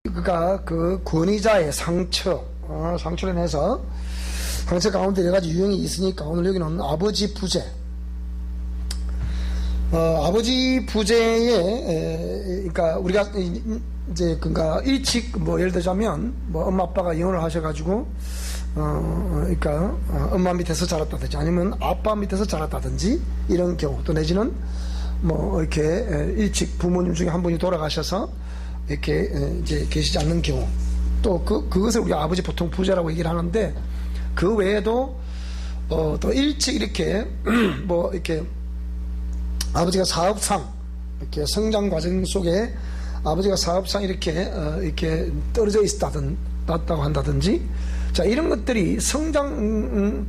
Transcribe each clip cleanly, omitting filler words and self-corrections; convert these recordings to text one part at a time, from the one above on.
그가 그 권위자의 상처로 인해서 상처 가운데 여러 가지 유형이 있으니까 오늘 여기는 아버지 부재. 아버지 부재에, 그러니까 우리가 이제 그니까 일찍 뭐 예를 들자면 뭐 엄마 아빠가 이혼을 하셔가지고 그러니까 엄마 밑에서 자랐다든지 아니면 아빠 밑에서 자랐다든지 이런 경우, 또 내지는 뭐 이렇게 일찍 부모님 중에 한 분이 돌아가셔서 이렇게 이제 계시지 않는 경우, 또 그것을 우리가 아버지 보통 부재라고 얘기를 하는데, 그 외에도 또 일찍 이렇게 뭐 이렇게 아버지가 사업상 이렇게 성장 과정 속에 아버지가 사업상 이렇게 떨어져 있었다고 한다든지, 자, 이런 것들이 성장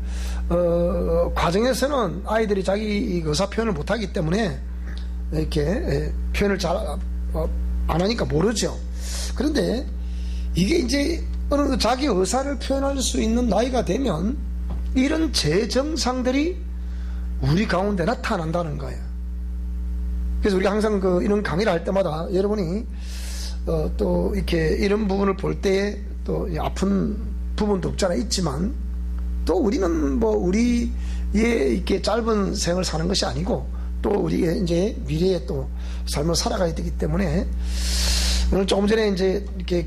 과정에서는 아이들이 자기 의사 표현을 못하기 때문에 이렇게 표현을 잘 안 하니까 모르죠. 그런데 이게 이제 어느 정도 자기 의사를 표현할 수 있는 나이가 되면 이런 재정상들이 우리 가운데 나타난다는 거예요. 그래서 우리가 항상 이런 강의를 할 때마다 여러분이 또 이렇게 이런 부분을 볼 때에 또 아픈 부분도 없잖아 있지만, 또 우리는 뭐 우리의 이렇게 짧은 생을 사는 것이 아니고 또 우리의 이제 미래에 또 삶을 살아가야 되기 때문에, 오늘 조금 전에 이제 이렇게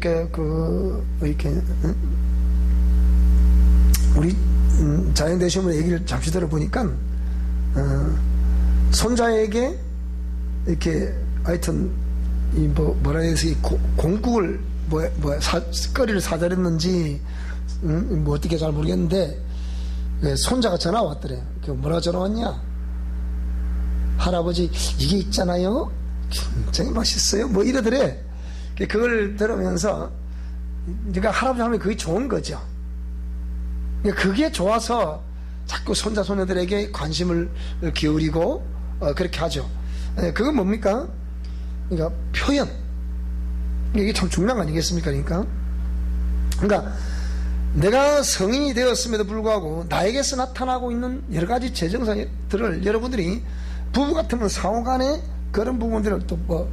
우리 자연대시험으로 얘기를 잠시 들어보니까 손자에게 이렇게 하여튼 뭐라 해서 공국을 거리를 사드렸는지 뭐 어떻게 잘 모르겠는데, 손자가 전화 왔더래. 뭐라 전화 왔냐? 할아버지 이게 있잖아요, 굉장히 맛있어요, 뭐 이러더래. 그걸 들으면서, 그러니까 할아버지 하면 그게 좋은 거죠. 그게 좋아서 자꾸 손자 손녀들에게 관심을 기울이고 그렇게 하죠. 그건 뭡니까? 그러니까 표현, 이게 참 중요한 거 아니겠습니까? 그러니까 내가 성인이 되었음에도 불구하고 나에게서 나타나고 있는 여러 가지 재정상들을 여러분들이 부부 같으면 상호간에 그런 부분들을 또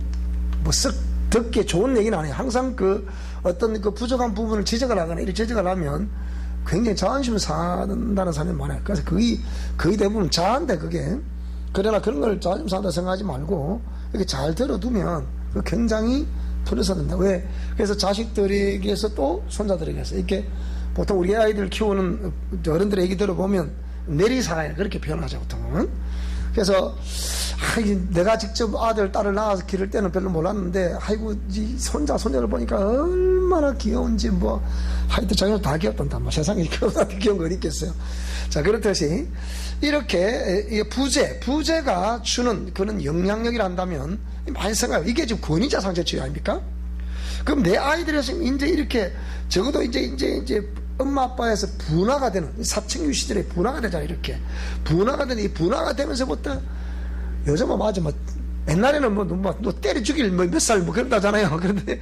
썩 듣기 좋은 얘기는 아니에요. 항상 어떤 부족한 부분을 지적을 하거나 이렇게 지적을 하면 굉장히 자존심을 상한다는 사람이 많아요. 그래서 거의 대부분 자한데 그게. 그러나 그런 걸 자존심 상한다 생각하지 말고 이렇게 잘 들어두면 굉장히 풀어서 된다. 왜? 그래서 자식들에게서 또 손자들에게서 이렇게 보통 우리 아이들 키우는 어른들의 얘기 들어보면 내리사랑을 그렇게 표현하죠, 보통은. 그래서 내가 직접 아들, 딸을 낳아서 기를 때는 별로 몰랐는데, 아이고, 이 손자, 손녀를 보니까 얼마나 귀여운지, 하여튼 자기는 다 귀엽단다. 세상에 귀여운 거 어디 있겠어요. 자, 그렇듯이, 이렇게, 부재가 주는 그런 영향력이란다면, 많이 생각해요. 이게 지금 권위자 상처치유 아닙니까? 그럼 내 아이들이 이제 이렇게, 적어도 이제, 엄마 아빠에서 분화가 되는, 사춘기 시절에 분화가 되잖아, 이렇게. 분화가 되는, 이 분화가 되면서부터, 요즘은 맞아, 옛날에는 너 때려 죽일 몇 살 그런다잖아요. 그런데,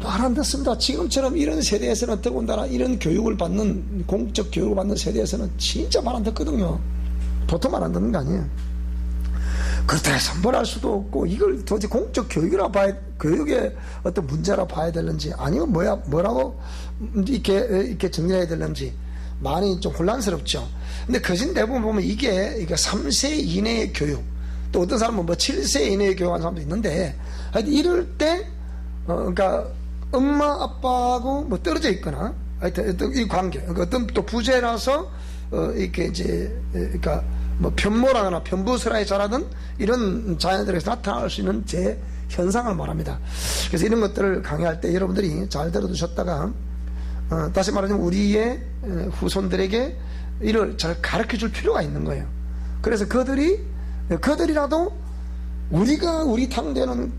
말 안 듣습니다. 지금처럼 이런 세대에서는 더군다나 이런 교육을 받는, 공적 교육을 받는 세대에서는 진짜 말 안 듣거든요. 보통 말 안 듣는 거 아니에요. 그렇다고 해서 뭘 할 수도 없고, 이걸 도대체 공적 교육의 어떤 문제라 봐야 되는지, 아니면 뭐라고 이렇게 정리해야 되는지, 많이 좀 혼란스럽죠. 근데 거진 대부분 보면 이게 3세 이내의 교육, 또 어떤 사람은 7세 이내의 교육하는 사람도 있는데, 하여튼 이럴 때, 그러니까 엄마 아빠하고 떨어져 있거나, 하여튼 이 관계, 어떤 또 부재라서, 이렇게 이제, 그러니까 편모라거나 편부스라에 자라든 이런 자녀들에서 나타날 수 있는 제 현상을 말합니다. 그래서 이런 것들을 강의할 때 여러분들이 잘 들어두셨다가, 다시 말하자면 우리의 후손들에게 이를 잘 가르쳐 줄 필요가 있는 거예요. 그래서 그들이라도 우리 당대는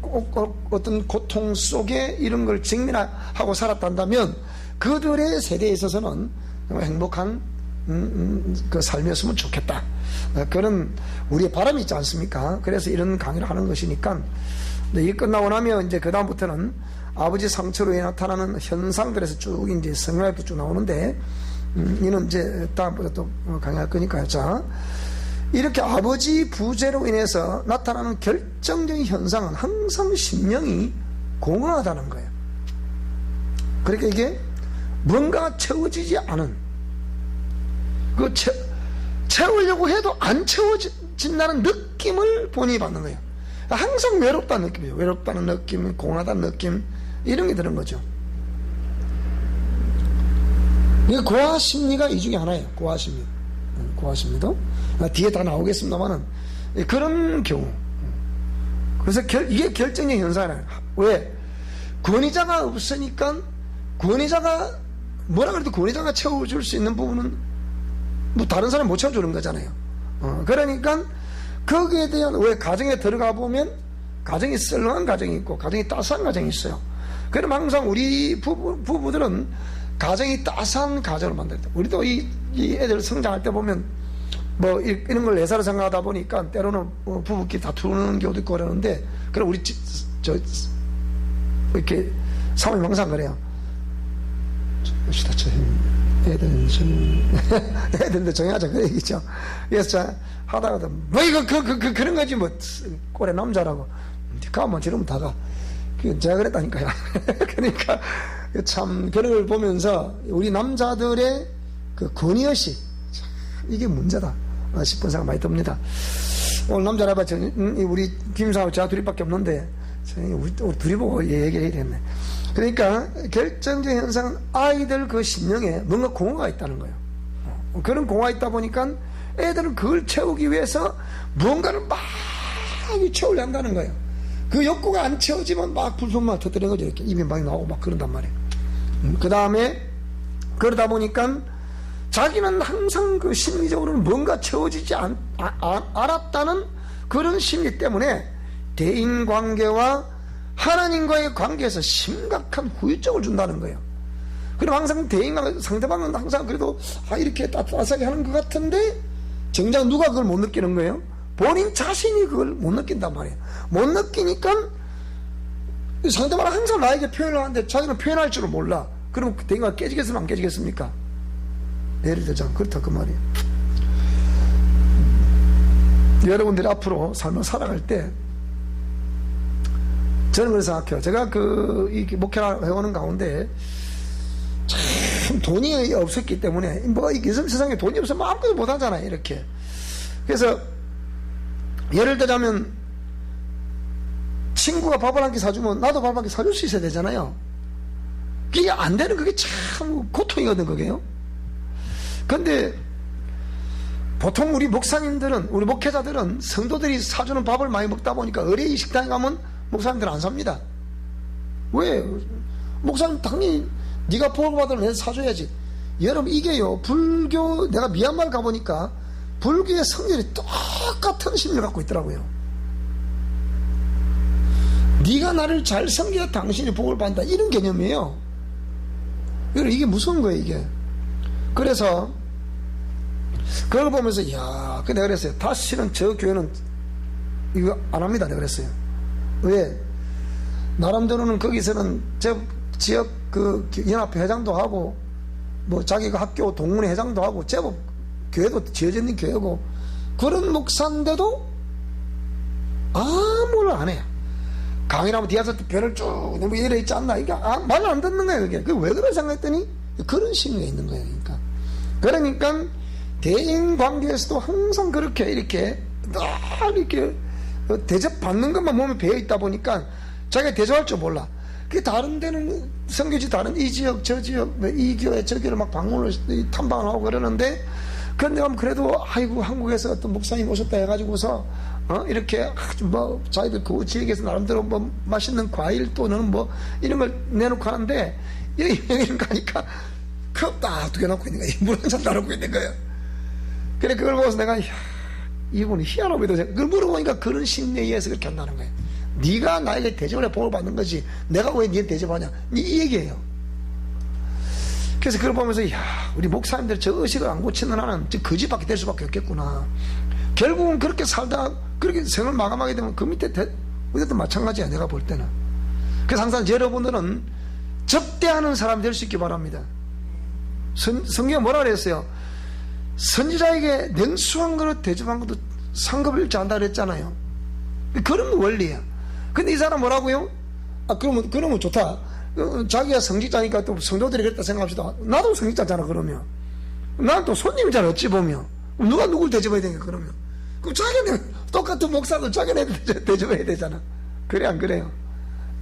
어떤 고통 속에 이런 걸 직면하고 살았단다면 그들의 세대에 있어서는 행복한 그 삶이었으면 좋겠다. 그런 우리의 바람이 있지 않습니까? 그래서 이런 강의를 하는 것이니까. 이게 끝나고 나면 이제 그다음부터는 아버지 상처로 인해 나타나는 현상들에서 쭉 이제 성경에도 쭉 나오는데, 이는 이제 다음부터 또 강의할 거니까요. 자, 이렇게 아버지 부재로 인해서 나타나는 결정적인 현상은 항상 심령이 공허하다는 거예요. 그러니까 이게 뭔가 채워지지 않은, 그 채우려고 해도 안 채워진다는 느낌을 본인이 받는 거예요. 항상 외롭다는 느낌이에요. 외롭다는 느낌, 공허하다는 느낌, 이런 게 드는 거죠. 이게 고아 심리가 이 중에 하나예요. 고아 심리. 고아 심리도 뒤에 다 나오겠습니다만은 그런 경우. 그래서 이게 결정적 현상이에요. 왜? 권위자가 없으니까, 권위자가 뭐라 그래도 권위자가 채워줄 수 있는 부분은 뭐 다른 사람이 못 채워주는 거잖아요. 그러니까 거기에 대한, 왜 가정에 들어가 보면 가정이 썰렁한 가정이 있고 가정이 따스한 가정이 있어요. 그럼 항상 우리 부부들은 가정이 따스한 가정을 만들다. 우리도 이 애들 성장할 때 보면 뭐 이런 걸 내사로 생각하다 보니까 때로는 부부끼리 다투는 경우도 있고 그러는데, 그럼 우리 이렇게 사모님 항상 그래요. 애들도 정해하자 그래 얘기죠. 그래서 하다가도 뭐 이거 그런 거지 뭐 꼴에 남자라고 가만 저러면 다가. 제가 그랬다니까요. 그러니까 참 그런 걸 보면서 우리 남자들의 그 권위의식, 이게 문제다 싶은 생각 많이 듭니다. 오늘 남자라봐 우리 김사하고 제가 둘이밖에 없는데 우리 둘이 보고 얘기해야 되겠네. 그러니까 결정적 현상은 아이들 그 심령에 뭔가 공허가 있다는 거예요. 그런 공허가 있다 보니까 애들은 그걸 채우기 위해서 무언가를 막 채우려 한다는 거예요. 그 욕구가 안 채워지면 막 불편만 터뜨리는 거죠. 이렇게 입이 막 나오고 막 그런단 말이에요. 그 다음에 그러다 보니까 자기는 항상 그 심리적으로는 뭔가 채워지지 않았다는 그런 심리 때문에 대인관계와 하나님과의 관계에서 심각한 후유증을 준다는 거예요. 그럼 항상 상대방은 항상 그래도 이렇게 따뜻하게 하는 것 같은데 정작 누가 그걸 못 느끼는 거예요? 본인 자신이 그걸 못 느낀단 말이에요. 못 느끼니까 상대방은 항상 나에게 표현을 하는데 자기는 표현할 줄을 몰라. 그럼 대인관계가 깨지겠습니까? 안 깨지겠습니까? 예를 들자면 그렇다 그 말이에요. 여러분들이 앞으로 삶을 살아갈 때 저는 그렇게 생각해요. 제가 이 목회를 해오는 가운데 참 돈이 없었기 때문에 뭐 이 세상에 돈이 없으면 아무것도 못 하잖아요. 이렇게. 그래서 예를 들자면 친구가 밥을 한 끼 사주면 나도 밥 한 끼 사줄 수 있어야 되잖아요. 그게 안 되는 그게 참 고통이거든 그게요. 근데 보통 우리 목사님들은, 우리 목회자들은 성도들이 사주는 밥을 많이 먹다 보니까 의뢰의 식당에 가면 목사님들은 안 삽니다. 왜? 목사님 당연히 네가 보호받으면 내가 사줘야지. 여러분 이게요, 불교, 내가 미얀마를 가보니까 불교의 성질이 똑같은 심리를 갖고 있더라고요. 네가 나를 잘 섬겨야 당신이 복을 받는다, 이런 개념이에요. 이게 무서운 거예요 이게. 그래서 그걸 보면서 내가 그랬어요. 다시는 저 교회는 이거 안 합니다. 내가 그랬어요. 왜? 나름대로는 거기서는 지역 그 연합회 회장도 하고 뭐 자기가 학교 동문회 회장도 하고 제법 교회도 지어져 있는 교회고 그런 목사인데도 아무를 안 해요. 강의라면 뒤에서 별을 쭉 너무 이래 있지 않나? 이게 말을 안 듣는 거예요. 그게 왜 그런 생각했더니 그런 심리가 있는 거예요. 그러니까 대인 관계에서도 항상 그렇게 이렇게 대접받는 것만 몸에 배어 있다 보니까 자기가 대접할 줄 몰라. 그 다른 데는 선교지 다른 이 지역 저 지역 이 교회 저 교회를 막 방문을 탐방을 하고 그러는데, 그런데 그래도 아이고 한국에서 어떤 목사님 오셨다 해가지고서 이렇게 뭐 자기들 그 지역에서 나름대로 뭐 맛있는 과일 또는 뭐 이런 걸 내놓고 하는데 여기 가니까 컵 딱 두 개 놓고 있는 거야. 물 한 잔 따르고 있는 거예요. 그래 그걸 보고서 내가 이분이 희한하고 그걸 물어보니까 그런 심리에 의해서 그렇게 한다는 거예요. 네가 나에게 대접을 해 복을 받는 거지 내가 왜 니한테 대접하냐, 이 얘기예요. 그래서 그걸 보면서 우리 목사님들 저 의식을 안 고치는 한은 거지밖에 될 수밖에 없겠구나. 결국은 그렇게 살다 그렇게 생을 마감하게 되면 그 밑에 우리도 마찬가지야. 내가 볼 때는. 그래서 항상 여러분들은 접대하는 사람이 될 수 있기 바랍니다. 성경에 뭐라 그랬어요? 선지자에게 냉수한 거를 대접한 것도 상급을 잃지 않다 그랬잖아요. 그런 원리야. 근데 이 사람 뭐라고요? 그러면 좋다. 자기가 성직자니까 또 성도들이 그랬다 생각합시다. 나도 성직자잖아, 그러면. 난 또 손님이잖아, 어찌 보면. 누가 누굴 대접해야 되니까, 그러면. 그럼 자기네, 똑같은 목사도 자기네 대접해야 되잖아. 그래, 안 그래요?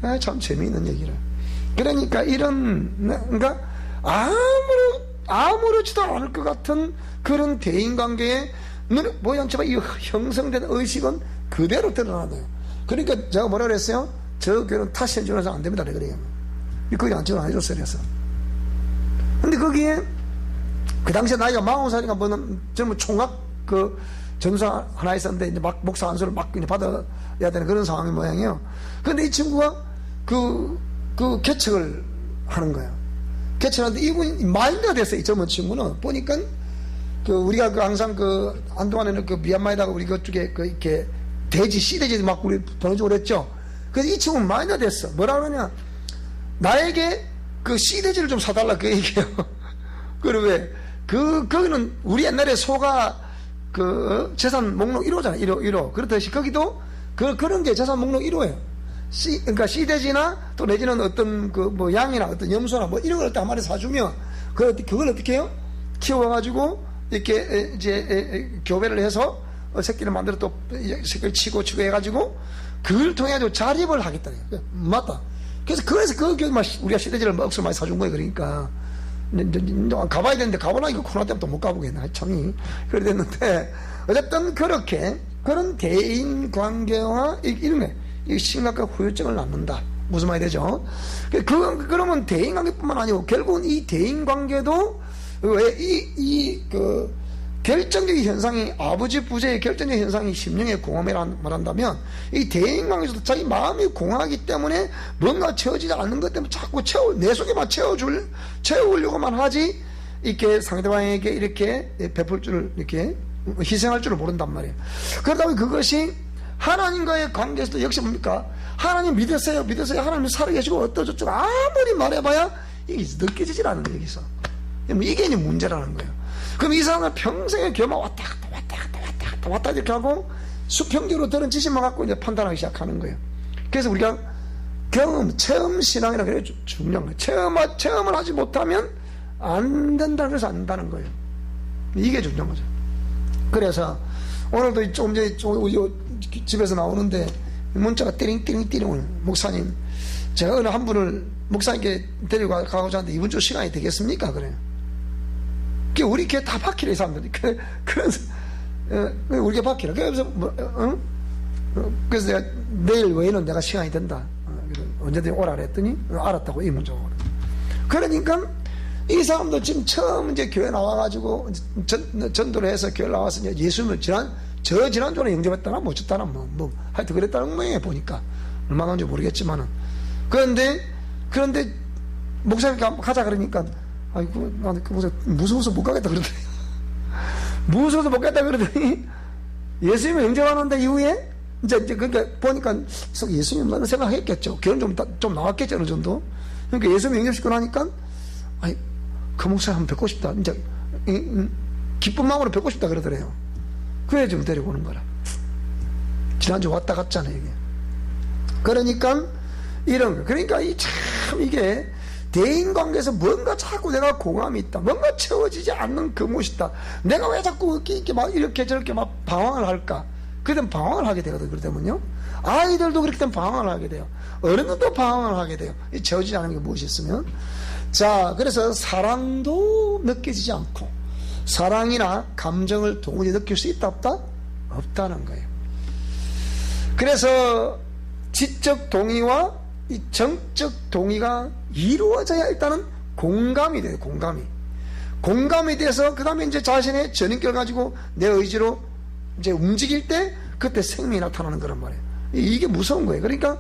아, 참 재미있는 얘기를. 그러니까 그러니까 아무렇지도 않을 것 같은 그런 대인관계에 눈에 보이지 않지만 이 형성된 의식은 그대로 드러나요. 그러니까 제가 뭐라 그랬어요? 저 교회는 타시한 지원해서 안 됩니다. 그래요. 거기 안 지원 안 해줬어요. 그래서. 근데 거기에 그 당시에 나이가 40살인가 뭐는 젊은 총각 그 전사 하나 있었는데 이제 막 목사 안수를 막 이제 받아야 되는 그런 상황의 모양이에요. 근데 이 친구가 그 개척을 하는 거예요. 개척하는데 이분이 마인드가 됐어요. 이 젊은 친구는 보니까 우리가 항상 한동안에는 미얀마에다가 우리 그쪽에 이렇게 시돼지 막 우리 보내주고 그랬죠. 그래서 이 친구는 마인드가 됐어. 뭐라 그러냐. 나에게 시돼지를 좀 사달라 그 얘기예요. 그리고 왜? 거기는 우리 옛날에 소가 재산 목록 1호잖아. 1호. 그렇듯이 거기도 그런 게 재산 목록 1호예요. 그러니까 시돼지나 또 내지는 어떤 양이나 어떤 염소나 이런 걸 한 마리 사주면 그걸 어떻게 해요? 키워가지고 이렇게 이제 교배를 해서 새끼를 만들어 또 새끼를 치고 해가지고 그걸 통해 가지고 자립을 하겠다. 맞다. 그래서 우리가 시돼지를 억수로 많이 사준 거예요. 그러니까 가봐야 되는데 가보려니까 코로나 때문에 또 못 가보겠네. 참이 그래 됐는데 어쨌든 그런 대인 관계와 이런 게 심각한 후유증을 낳는다. 무슨 말이 되죠? 그러면 대인 관계뿐만 아니고 결국은 이 대인 관계도 왜 결정적인 현상이 아버지 부재의 결정적인 현상이 심령의 공허이라고 말한다면 이 대인 관계에서도 자기 마음이 공허하기 때문에 뭔가 채워지지 않는 것 때문에 자꾸 내 속에만 채우려고만 하지 이렇게 상대방에게 이렇게 베풀 줄을 이렇게 희생할 줄을 모른단 말이에요. 그러다 보니 그것이 하나님과의 관계에서도 역시 뭡니까? 하나님 믿으세요. 하나님 살아계시고 어떠저쩌고 아무리 말해봐야 이게 느껴지질 않는 거예요. 여기서 이게 이제 문제라는 거예요. 그럼 이 사람은 평생에 교회만 왔다 갔다 이렇게 하고 수평적으로 들은 지식만 갖고 이제 판단하기 시작하는 거예요. 그래서 우리가 체험 신앙이라고 해요. 중요한 거예요. 체험을 하지 못하면 안 된다. 그래서 안 된다는 거예요. 이게 중요한 거죠. 그래서 오늘도 조금 전에 집에서 나오는데 문자가 띠링 오늘 목사님 제가 어느 한 분을 목사님께 데리고 가고자 하는데 이번 주 시간이 되겠습니까? 그래요. 우리 교회 다 바뀌래 이 사람들이. 그래서 우리 교회 바뀌라. 그래서 내가 내일 외에는 내가 시간이 된다. 언제든지 오라 그랬더니 알았다고 이 문자가 오라. 그러니까 이 사람도 지금 처음 이제 교회 나와가지고 전도를 해서 교회 나와서 이제 예수님을 지난주에 영접했다나 못 쳤다나 하여튼 그랬다는 모양이에요. 보니까 얼마나 온지 모르겠지만은 그런데 목사님 가자 그러니까 아이고 나는 무서워서 못 가겠다 그러더니 무서워서 못 가겠다 그러더니 예수님을 영접하는데 이후에 이제 그러니까 보니까 예수님 나는 생각했겠죠. 결혼 좀 나왔겠죠 어느 정도. 그러니까 예수님 영접시키고 나니까 그 목사님 한번 뵙고 싶다. 이제 기쁜 마음으로 뵙고 싶다 그러더래요. 그래 좀 데리고 오는 거라. 지난주 왔다 갔잖아요 이게. 그러니까 이런 거. 그러니까 이게 대인관계에서 뭔가 자꾸 내가 공함이 있다. 뭔가 채워지지 않는 그것이 있다. 내가 왜 자꾸 이렇게 막 이렇게 저렇게 막 방황을 할까? 그러면 방황을 하게 되거든. 그러다면요. 아이들도 그렇게 되면 방황을 하게 돼요. 어른들도 방황을 하게 돼요. 채워지지 않는 게 무엇이 있으면. 자, 그래서 사랑도 느껴지지 않고 사랑이나 감정을 도무지 느낄 수 있다 없다? 없다는 거예요. 그래서 지적 동의와 이 정적 동의가 이루어져야 일단은 공감이 돼요. 공감이 돼서 그 다음에 이제 자신의 전인격을 가지고 내 의지로 이제 움직일 때 그때 생명이 나타나는 거란 말이에요. 이게 무서운 거예요. 그러니까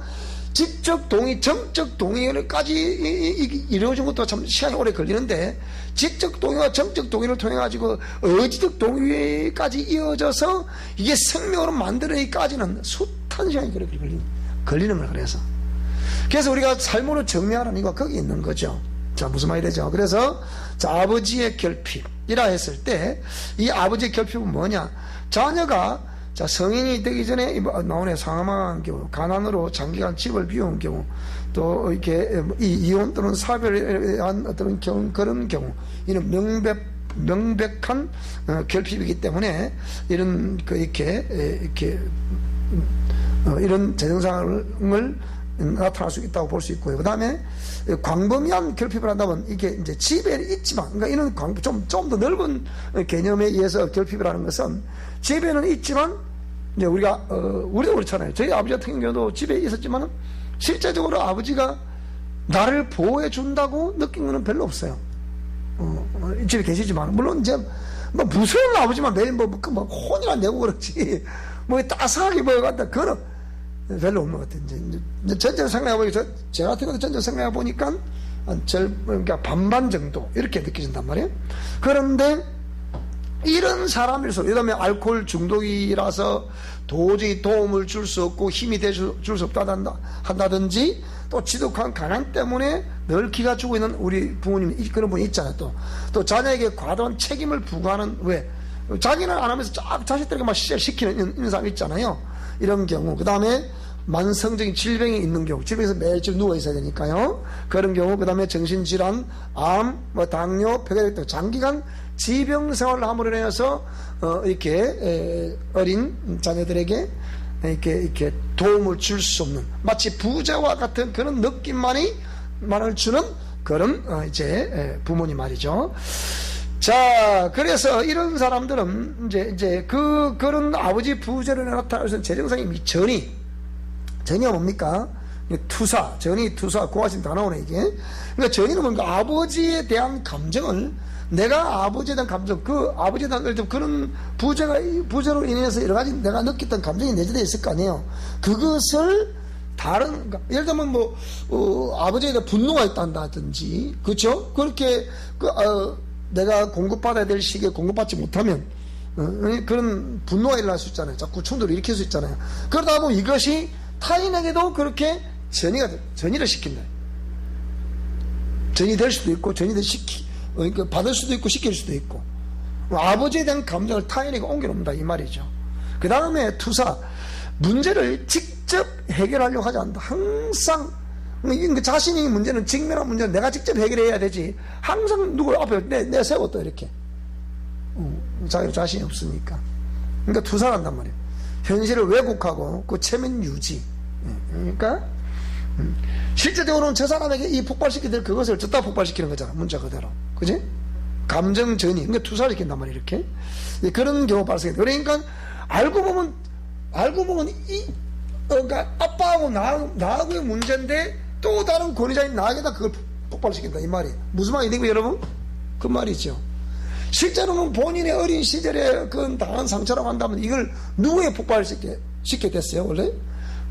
지적 동의, 정적 동의까지 이루어진 것도 참 시간이 오래 걸리는데 지적 동의와 정적 동의를 통해 가지고 의지적 동의까지 이어져서 이게 생명으로 만들어내기까지는 숱한 시간이 걸리는 거예요. 그래서 우리가 삶으로 정리하라는 이유가 거기 있는 거죠. 자, 무슨 말이 되죠? 그래서 자, 아버지의 결핍이라 했을 때 이 아버지의 결핍은 뭐냐? 자녀가 자, 성인이 되기 전에 나오네, 상함한 경우, 가난으로 장기간 집을 비운 경우, 또 이렇게 이혼 또는 사별에 한 어떤 경우, 그런 경우, 이는 명백한 결핍이기 때문에 이런 이렇게 이런 재정상을 나타날 수 있다고 볼 수 있고요. 그 다음에 광범위한 결핍을 한다면 이게 이제 집에 있지만, 그러니까 이런 좀 더 넓은 개념에 의해서 결핍을 하는 것은 집에는 있지만, 이제 우리도 그렇잖아요. 저희 아버지 같은 경우도 집에 있었지만 실제적으로 아버지가 나를 보호해 준다고 느낀 거는 별로 없어요. 집에 계시지만, 물론 이제 뭐 무서운 아버지만 매일 뭐 혼이나 내고 그렇지, 뭐 따스하게 보여간다, 그거는 별로 없는 것 같아요. 이제 전체를 생각해보니까, 제 같은 것도 전체를 생각해보니까 그러니까 반반 정도 이렇게 느껴진단 말이에요. 그런데 이런 사람일수록, 예를 들면 알코올 중독이라서 도저히 도움을 줄 수 없고 힘이 줄 수 없다 한다든지, 또 지독한 가난 때문에 늘 기가 죽고 있는 우리 부모님, 그런 분이 있잖아요. 또 자녀에게 과도한 책임을 부과하는, 왜? 자기는 안 하면서 자식들에게 막 시키는 이런 사람 있잖아요. 이런 경우. 그 다음에 만성적인 질병이 있는 경우, 집에서 매일 누워 있어야 되니까요. 그런 경우. 그 다음에 정신질환, 암, 당뇨, 폐결핵 등 장기간 지병 생활을 함으로 인해서 이렇게 어린 자녀들에게 이렇게 도움을 줄 수 없는, 마치 부자와 같은 그런 느낌만을 주는 그런 이제 부모님 말이죠. 자, 그래서 이런 사람들은 이제 그런 아버지 부재로 나타날 수 있는 재정상의 전이가 뭡니까? 투사, 전이, 투사, 고하신 다 나오네, 이게. 그러니까 전이는 뭔가 아버지에 대한 감정을, 내가 아버지에 대한 감정, 그 아버지에 대한 그런 부재로 인해서 여러 가지 내가 느꼈던 감정이 내재되어 있을 거 아니에요. 그것을 그러니까 예를 들면 아버지에 대한 분노가 있다든지, 그렇죠? 그렇게 내가 공급받아야 될 시기에 공급받지 못하면 그런 분노가 일어날 수 있잖아요. 자꾸 충돌을 일으킬 수 있잖아요. 그러다 보면 이것이 타인에게도 그렇게 전이를 시킨다. 전이 될 수도 있고, 그러니까 받을 수도 있고 시킬 수도 있고, 아버지에 대한 감정을 타인에게 옮겨놓는다, 이 말이죠. 그 다음에 투사, 문제를 직접 해결하려고 하지 않는다. 항상 자신이 문제는, 직면한 문제는 내가 직접 해결해야 되지, 항상 누구 앞에 내 세웠다 이렇게 자기 자신이 없으니까. 그러니까 투사한단 말이에요. 현실을 왜곡하고 그 체면 유지. 그러니까 실제적으로는 저 사람에게 이 폭발시키게 될 그것을 저따 폭발시키는 거잖아, 문자 그대로. 그지? 감정 전이. 그러니까 투사를 시킨단 말이에요, 이렇게. 그런 경우 발생해. 그러니까 알고 보면 그러니까 아빠하고 나하고의 문제인데 또 다른 권위자인 나에게다 그걸 폭발시킨다, 이 말이에요. 무슨 말이 되고, 여러분? 그 말이죠. 실제로는 본인의 어린 시절에 그 당한 상처라고 한다면 이걸 누구에 폭발시켜 됐어요, 원래?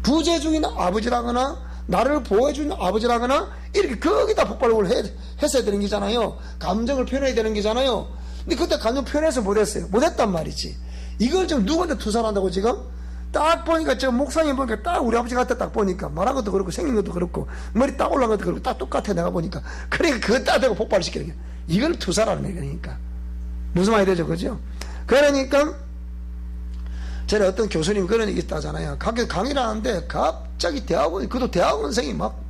부재 중인 아버지라거나 나를 보호해주는 아버지라거나 이렇게 거기다 폭발을 했어야 되는 게잖아요. 감정을 표현해야 되는 게잖아요. 근데 그때 감정 표현해서 못했어요. 못했단 말이지. 이걸 지금 누구한테 투사를 한다고 지금? 딱 보니까 저 목상에 보니까 딱 우리 아버지 같아, 딱 보니까 말한 것도 그렇고 생긴 것도 그렇고 머리 딱 올라간 것도 그렇고 딱 똑같아, 내가 보니까. 그러니까 그거 딱 대고 폭발을 시키는 게, 이걸 투사라는 얘기니까. 무슨 말이 되죠, 그죠? 그러니까 전에 어떤 교수님 그런 얘기 있다잖아요. 강의를 하는데 갑자기 그도 대학원생이 막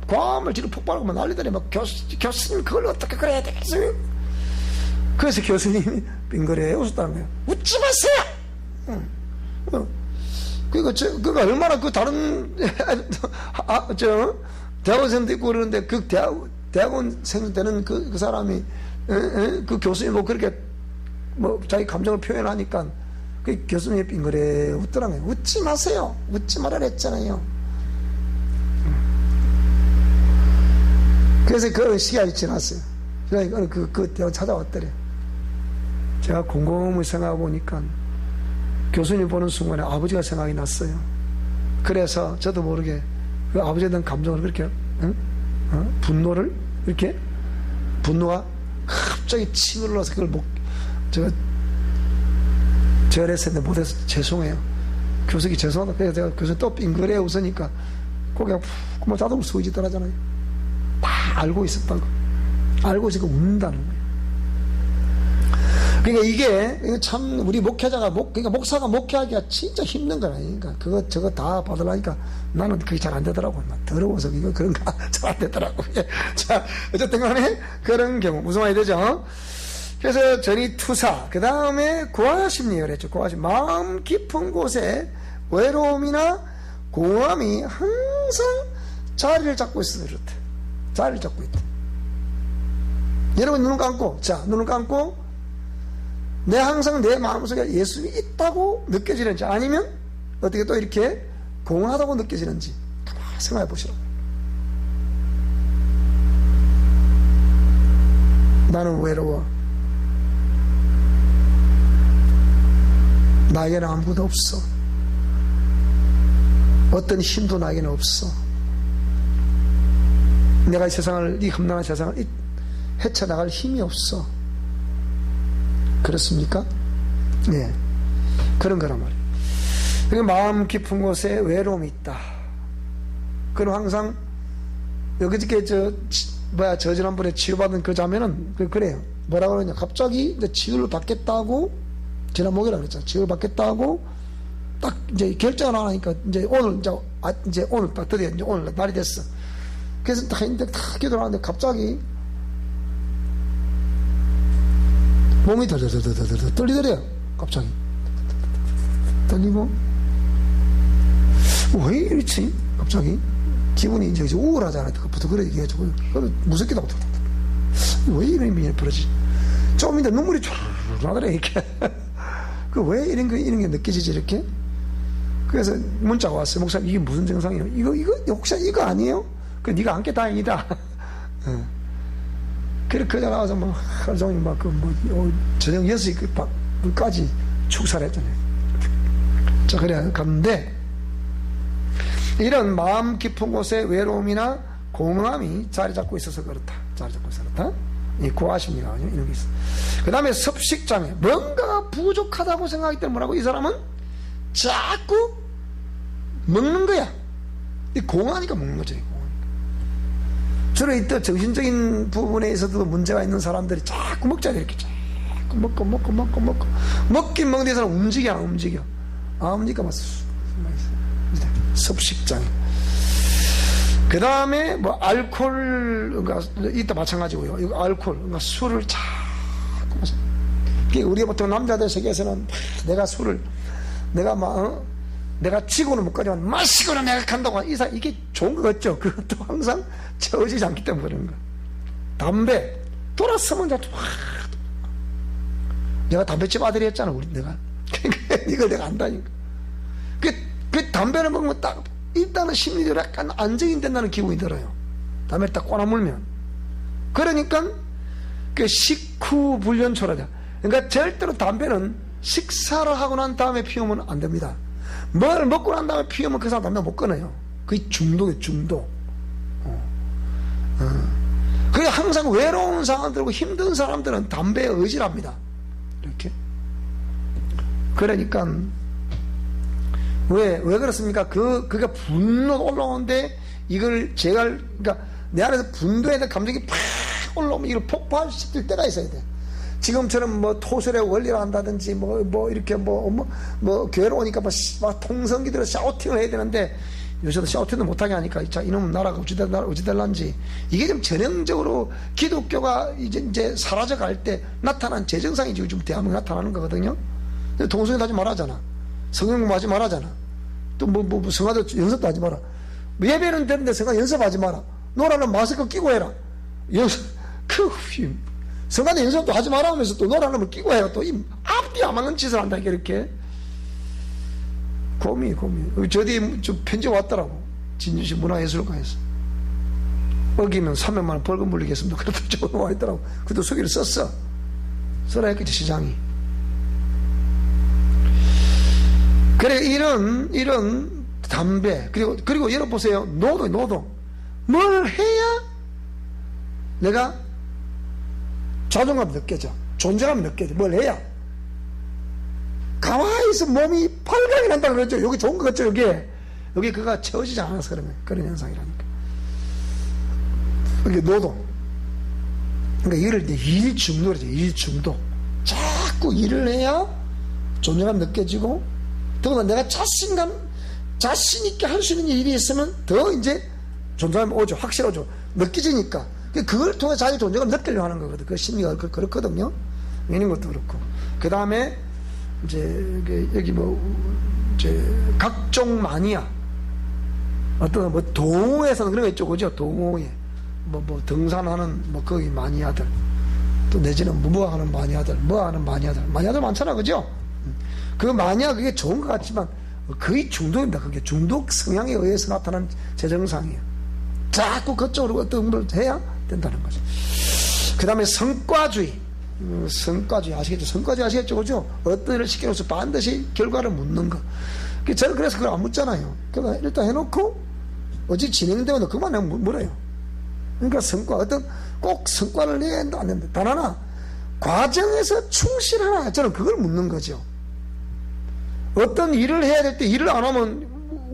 과음을 지르고 폭발하고 막 난리더니 막 교수님 그걸 어떻게 그래야 되겠어요? 그래서 교수님이 빙그레 웃었다는 거예요. 웃지 마세요! 그러니까 얼마나 그 다른 대학원생도 있고 그러는데 그 대학원생 때는 그 사람이 그 교수님 뭐 그렇게 뭐 자기 감정을 표현하니까 그 교수님이 빙그레 웃더라고요. 웃지 마세요. 웃지 말아라 했잖아요. 그래서 그 시간이 지났어요. 그러니까 그 대학 찾아왔더래. 제가 곰곰이 생각해 보니까 교수님 보는 순간에 아버지가 생각이 났어요. 그래서 저도 모르게 그 아버지에 대한 감정을 그렇게 분노를 이렇게 분노가 갑자기 치밀어서 그걸 제가 절했었는데 못해서 죄송해요. 교수님 죄송하다. 그래서 제가 교수님 또 빙그레 웃으니까 고개가 푹 뭐 자동으로 숙이더라잖아요. 다 알고 있었다고. 알고 있으니까 웃는다는 거예요. 그러니까 이게 참 우리 목회자가 그러니까 목사가 목회하기가 진짜 힘든 거라. 그러니까 그거 저거 다 받으려니까 나는 그게 잘 안 되더라고. 막 더러워서 이거 그런가 잘 안 되더라고. 자, 어쨌든 간에 그런 경우 무슨 말이 되죠? 그래서 전이 투사, 그 다음에 고아심리를 했죠. 고아심, 마음 깊은 곳에 외로움이나 공허함이 항상 자리를 잡고 있어서 그렇대. 자리를 잡고 있대. 여러분 눈을 감고, 자, 눈을 감고, 내 항상 내 마음속에 예수님이 있다고 느껴지는지, 아니면 어떻게 또 이렇게 공허하다고 느껴지는지 가만히 생각해 보시라고. 나는 외로워. 나에게는 아무것도 없어. 어떤 힘도 나에게는 없어. 내가 이 세상을, 이 험난한 세상을 헤쳐나갈 힘이 없어. 그렇습니까? 네. 그런 거란 말이에요. 그러니까 마음 깊은 곳에 외로움이 있다. 그럼 항상, 여기저기 저 지난번에 치유받은 그 자매는 그래요. 뭐라고 그러냐. 갑자기 치유를 받겠다고, 지난 목요일에 그랬잖아. 치유를 받겠다고, 딱 이제 결정을 안 하니까, 이제 오늘 딱 드디어 이제 오늘 날이 됐어. 그래서 딱 했는데, 딱 기도를 하는데, 갑자기, 몸이 덜덜덜덜덜 떨리더래요. 갑자기 떨리고 왜 이렇지? 갑자기 기분이 이제 우울하잖아요. 그것부터 그래 얘기해가지고 무섭기도 하고 왜 이런 일이 벌어지지? 좀 이제 눈물이 쫙 나더래 이렇게. 그 왜 이런 게 느껴지지 이렇게? 그래서 문자가 왔어요. 목사님 이게 무슨 증상이에요? 이거 혹시 이거 아니에요? 그 네가 안게 다행이다. 그래, 그자 나와서 막, 하루 종일 막, 저녁 6시까지 축사를 했잖아요. 자, 그래, 갔는데, 이런 마음 깊은 곳에 외로움이나 공허함이 자리 잡고 있어서 그렇다. 자리 잡고 있어서 그렇다. 이 고아심리가 이런 게 있어. 그 다음에 섭식장애. 뭔가가 부족하다고 생각하기 때문에 뭐라고? 이 사람은 자꾸 먹는 거야. 이 공허하니까 먹는 거지. 주로 이때 정신적인 부분에 있어서도 문제가 있는 사람들이 자꾸 먹잖아요. 이렇게 자꾸 먹고 먹긴 먹는데 이 사람 움직여 안 움직여? 안 움직여. 섭식장애. 그 다음에 뭐 알코올, 그러니까 이때 마찬가지고요. 이거 알코올, 그러니까 술을 자꾸 마셔. 우리가 보통 남자들 세계에서는 내가 술을 내가 지고는 못 가지만 마시고는 내가 간다고 하는 이게 좋은 거 같죠? 그것도 항상 채워지지 않기 때문에 그런 거야. 담배 돌았으면 내가 담배집 아들이었잖아. 내가 이걸 내가 안다니까. 그 담배를 먹으면 딱 일단은 심리적으로 약간 안정이 된다는 기분이 들어요. 담배를 딱 꼬나물면. 그러니까 그 식후 불련초라자. 그러니까 절대로 담배는 식사를 하고 난 다음에 피우면 안 됩니다. 뭘 먹고 난 다음에 피우면 그 사람 담배 못 끊어요. 그게 중독이에요. 중독. 그게 항상 외로운 사람들고 힘든 사람들은 담배에 의지합니다. 이렇게. 그러니까 왜 그렇습니까? 그게 분노가 올라오는데 이걸 그러니까 내 안에서 분노에 대한 감정이 팍 올라오면 이걸 폭발시킬 때가 있어야 돼. 지금처럼 뭐 토설의 원리를 한다든지 이렇게 교회로 오니까 막 통성기들로 샤우팅을 해야 되는데 요새도 샤우팅도 못하게 하니까 자 이놈은 나라가 어찌 될란지 이게 좀 전형적으로 기독교가 이제 사라져갈 때 나타난 재정상이 지금 대한민국에 나타나는 거거든요. 동성애도 하지 말하잖아. 성경 공부하지 말하잖아. 또 성화도 연습도 하지 마라. 예배는 되는데 성화 연습하지 마라. 노라는 마스크 끼고 해라. 성가대 연습도 하지 마라 하면서 또 노라는 끼고 해라. 또 앞뒤 안 맞는 짓을 한다. 이렇게. 고민. 저뒤 좀 편지 왔더라고. 진주시 문화예술가에서. 어기면 300만 원 벌금 물리겠습니다. 그래도 저거 와 있더라고. 그것도 소개를 썼어. 써라 했겠지, 시장이. 그래, 이런 담배, 그리고 여러분 보세요. 노동. 뭘 해야 내가 자존감 느껴져. 존재감 느껴져. 뭘 해야. 가만히 있어 몸이 발광이 난다 그랬죠. 여기 좋은 거 같죠, 여기 그가 채워지지 않아서 그런 현상이라니까. 이게 노동. 그러니까 이를 일 중독이죠. 일 중독. 자꾸 자꾸 일을 해야 존재감 느껴지고, 더구나 내가 자신 있게 할 수 있는 일이 있으면 더 이제 존재감이 오죠. 확실하죠. 느껴지니까. 그걸 통해 자기 존재감 느끼려고 하는 거거든. 그 심리가 그렇거든요. 이런 것도 그렇고. 그 다음에 이제 여기 이제 각종 마니아, 어떤 동호회에서는 그런 거 있죠. 그죠? 동호회. 등산하는 거기 마니아들. 또 내지는 하는 마니아들, 하는 마니아들 많잖아. 그죠? 그 마니아 그게 좋은 것 같지만 거의 중독입니다. 그게 중독 성향에 의해서 나타난 재정상이에요. 자꾸 그쪽으로 어떤 걸 해야 된다는 거죠. 그 다음에 성과주의. 성과주의 아시겠죠? 성과주의 아시겠죠? 그죠? 어떤 일을 시켜놓고서 반드시 결과를 묻는 거. 저는 그래서 그걸 안 묻잖아요. 그러니까 일단 해놓고 어찌 진행되면 그만 물어요. 그러니까 꼭 성과를 내야 한다, 안 된다. 단 하나, 과정에서 충실하나, 저는 그걸 묻는 거죠. 어떤 일을 해야 될 때 일을 안 하면,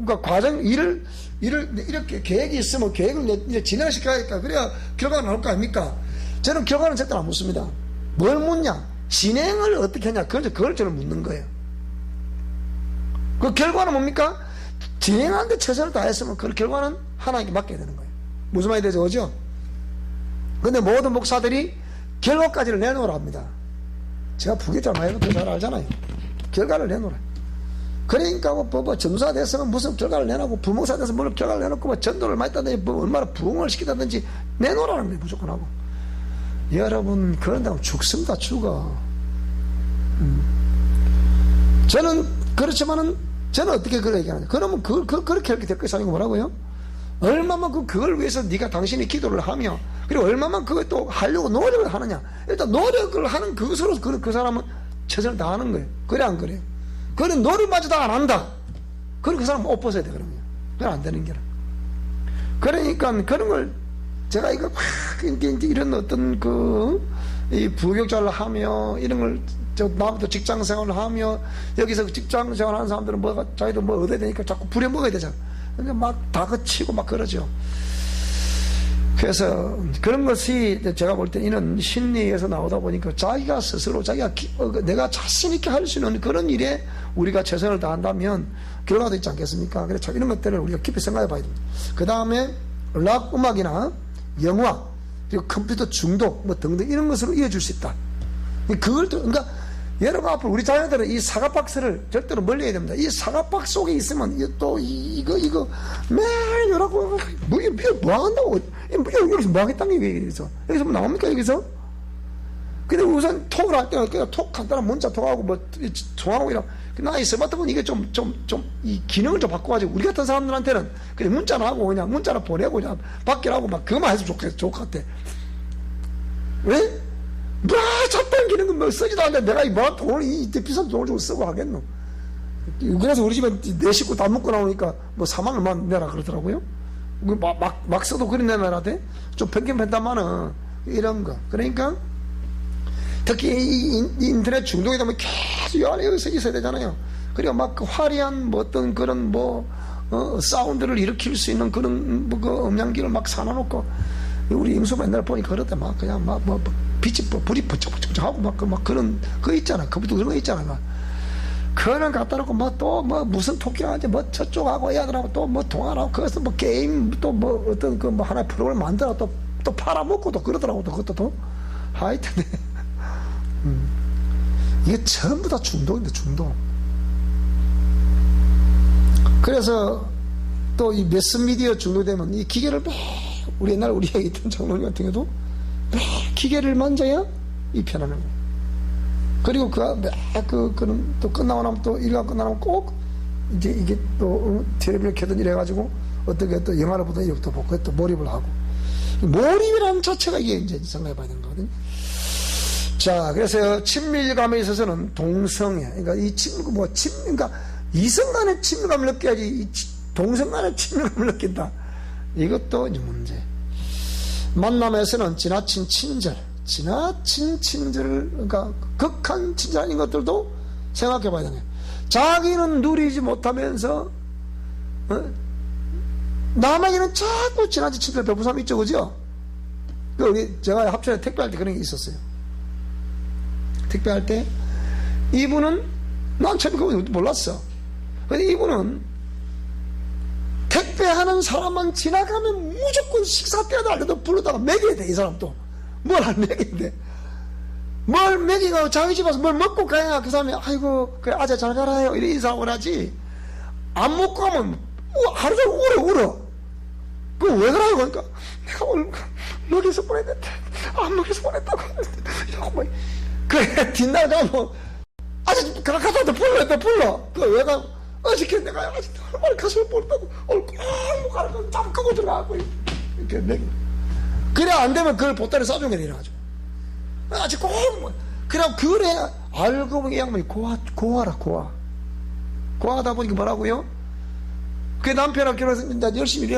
그러니까 일을 이렇게 계획이 있으면 계획을 이제 진행시켜야겠다. 그래야 결과가 나올 거 아닙니까? 저는 결과는 절대 안 묻습니다. 뭘 묻냐? 진행을 어떻게 하냐? 그걸 저는 묻는 거예요. 그 결과는 뭡니까? 진행하는데 최선을 다했으면 그 결과는 하나님께 맡겨야 되는 거예요. 무슨 말이 되죠? 그죠? 근데 모든 목사들이 결과까지를 내놓으라 합니다. 제가 부교장 많이 해서 잘 알잖아요. 결과를 내놓으라. 그러니까 점수가 됐으면 무슨 결과를 내놓고, 부목사 돼서 뭘 결과를 내놓고, 전도를 많이 했다든지, 얼마나 부흥을 시키다든지 내놓으라는 거예요. 무조건 하고. 여러분, 그런다면 죽습니다. 죽어. 저는 그렇지만은, 저는 어떻게 그걸 얘기하냐. 그러면 그렇게 될 것이 아니고 뭐라고요? 얼마만 그걸 위해서 당신이 기도를 하며, 그리고 얼마만 그걸 또 하려고 노력을 하느냐. 일단 노력을 하는 그것으로 그 사람은 최선을 다하는 거예요. 그래 안 그래요? 그런 노력마저 다 안 한다. 그럼 그 사람은 옷 벗어야 돼. 그러면 그건 안 되는 게라. 그러니까 그런 걸 제가 이런 어떤 이 부교육자를 하며 이런 걸 나부터 직장 생활을 하며, 여기서 직장 생활하는 사람들은 자기도 얻어야 되니까 자꾸 부려먹어야 되잖아. 그러니까 막 다그치고 막 그러죠. 그래서 그런 것이 제가 볼 때 이런 심리에서 나오다 보니까 자기가 스스로 내가 자신있게 할 수 있는 그런 일에 우리가 최선을 다한다면 결과도 있지 않겠습니까? 그래서 이런 것들을 우리가 깊이 생각해 봐야 됩니다. 그 다음에 락 음악이나 영화, 그리고 컴퓨터 중독 등등 이런 것으로 이어질 수 있다. 그러니까 여러분 앞으로 우리 자녀들은 이 사과박스를 절대로 멀리 해야 됩니다. 이 사과박스 속에 있으면 이거 매일 이러고 뭐 한다고, 여기서 뭐 하겠다는 게 여기서 뭐 나옵니까? 여기서? 근데 우선 톡을 할 때는 그냥 톡 간단한 문자 톡하고 통화하고 이런, 나 이 스마트폰 이게 이 기능을 좀 바꿔가지고 우리 같은 사람들한테는 그냥 문자나 하고 그냥 문자나 보내고 그냥 받기라고 막 그것만 해서 좋을 것 같아. 왜? 잡다한 기능은 쓰지도 않는데 내가 비싼 돈을 주고 쓰고 하겠노? 그래서 우리 집에 내 식구 다 먹고 나오니까 4만 원만 내라 그러더라고요. 막 써도 그리 내놔야 돼? 좀 편견편단만은 이런 거. 그러니까 특히 이 인터넷 중독이 되면 계속 여기서 있어야 되잖아요. 그리고 막 화려한 어떤 그런 사운드를 일으킬 수 있는 그런 음향기를 막 사놔놓고, 우리 임수가 옛날에 보니까 그럴 때 막 그냥 불이 번쩍번쩍 하고 막 그런 거 있잖아. 컴퓨터 그런 거 있잖아. 그거는 갖다 놓고 무슨 토끼하지 저쪽하고 애들하고 또 통화하고, 거기서 게임 또 어떤 하나의 프로그램 만들어 또 팔아먹고 또 그러더라고. 또 그것도 또 하여튼 이게 전부 다 중독인데, 중독. 그래서 또 이 매스미디어 중독되면 이 기계를 우리 옛날 우리 애기 있던 장로님 같은 경우도 기계를 만져야 이 편안한 거예요. 그리고 또 끝나고 나면 또 일가 끝나면 꼭 이제 이게 또 텔레비를 켜든 이래가지고 어떻게 또 영화를 보든 이것도 보고 또 몰입을 하고, 몰입이라는 자체가 이게 이제 생각해 봐야 되는 거거든요. 자, 그래서 친밀감에 있어서는 동성애, 그러니까 그러니까 이성 간의 친밀감을 느껴야지 동성 간의 친밀감을 느낀다. 이것도 이제 문제. 만남에서는 지나친 친절을, 그러니까 극한 친절 아닌 것들도 생각해 봐야 되네. 자기는 누리지 못하면서, 남에게는 자꾸 지나친 친절을 베푸는 사람이 있죠, 그죠? 제가 합천에 택배할 때 그런 게 있었어요. 택배할 때, 이분은 난 처음에 그거 몰랐어. 근데 이분은 택배하는 사람만 지나가면 무조건 식사 때도 알려도 불러다가 먹여야 돼. 이 사람도 뭘 안 먹여야 돼. 뭘 먹이고 자기 집 와서 뭘 먹고 가야 그 사람이 아이고 그래 아자 잘 가라요 이래 인사를 하지. 안 먹고 가면 하루 종일 울어. 그거 왜 그러냐고. 그러니까 내가 오늘 먹여서 보냈는데 안 먹여서 보냈다고 이러고 그래 뒷날 가면 아직 가서 불러. 그 왜 가? 어저께 내가 아직 얼마나 가슴을 보냈다고 오늘 꼭 가라고 잠 끄고 들어가고 이렇게 먹여. 그래 안 되면 그걸 보따리 싸주는 게 일어나죠. 아직 꼭 그래 그래 알고 보니 이 양반이 고아라. 고아하다 보니까 뭐라고요? 그 남편하고 결혼해서 이제 열심히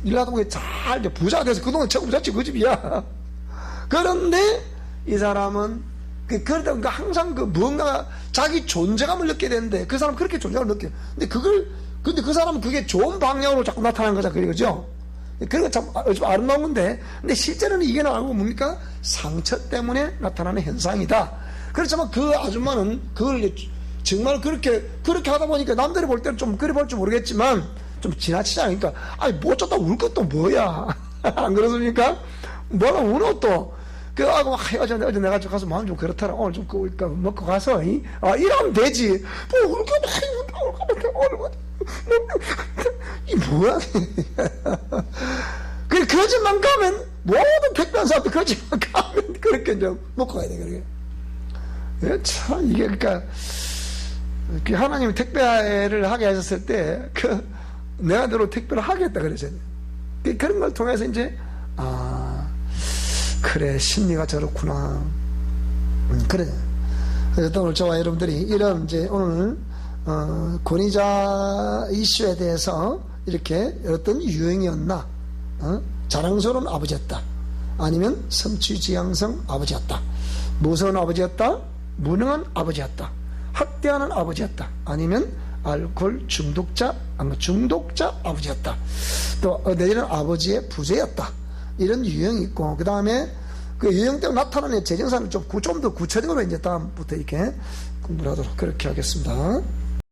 일하다 보니까 잘 부자가 돼서 그동안 최고 부잣집 그 집이야. 그런데 이 사람은 그러다 보니까 항상 그 뭔가 자기 존재감을 느끼게 되는데 그 사람은 그렇게 존재감을 느껴요. 근데 그 사람은 그게 좋은 방향으로 자꾸 나타나는 거죠. 그죠? 그런 거 참 아름다운 건데, 근데 실제로는 이게 나오고 뭡니까? 상처 때문에 나타나는 현상이다. 그렇지만 그 아줌마는 그걸 정말 그렇게 하다 보니까 남들이 볼 때는 좀 그래 볼 줄 모르겠지만 좀 지나치지 않으니까 아니 뭐 어쩌다 울 것도 뭐야. 안 그렇습니까? 뭐가 우노 또. 어제 내가 좀 가서 마음 좀 그렇더라. 오늘 좀 먹고 가서, 이러면 되지. 뭐, 울까, 이 뭐야? 그 집만 가면, 모든 택배한 사람들 그 집만 가면, 그렇게 이제 먹고 가야 돼, 그러게. 참, 이게, 그러니까, 하나님이 택배를 하게 하셨을 때, 내가 너로 택배를 하겠다 그러잖아요. 그런 걸 통해서 이제, 그래 심리가 저렇구나. 그래. 그래서 오늘 저와 여러분들이 이런 이제 오늘 권위자 이슈에 대해서 이렇게 어떤 유행이었나, 자랑스러운 아버지였다, 아니면 성취지향성 아버지였다, 무서운 아버지였다, 무능한 아버지였다, 학대하는 아버지였다, 아니면 알코올 중독자 아버지였다, 또 내지는 아버지의 부재였다. 이런 유형이 있고, 그 다음에 그 유형 때문에 나타나는 재정사는 좀 더 구체적으로 이제 다음부터 이렇게 공부를 하도록 그렇게 하겠습니다.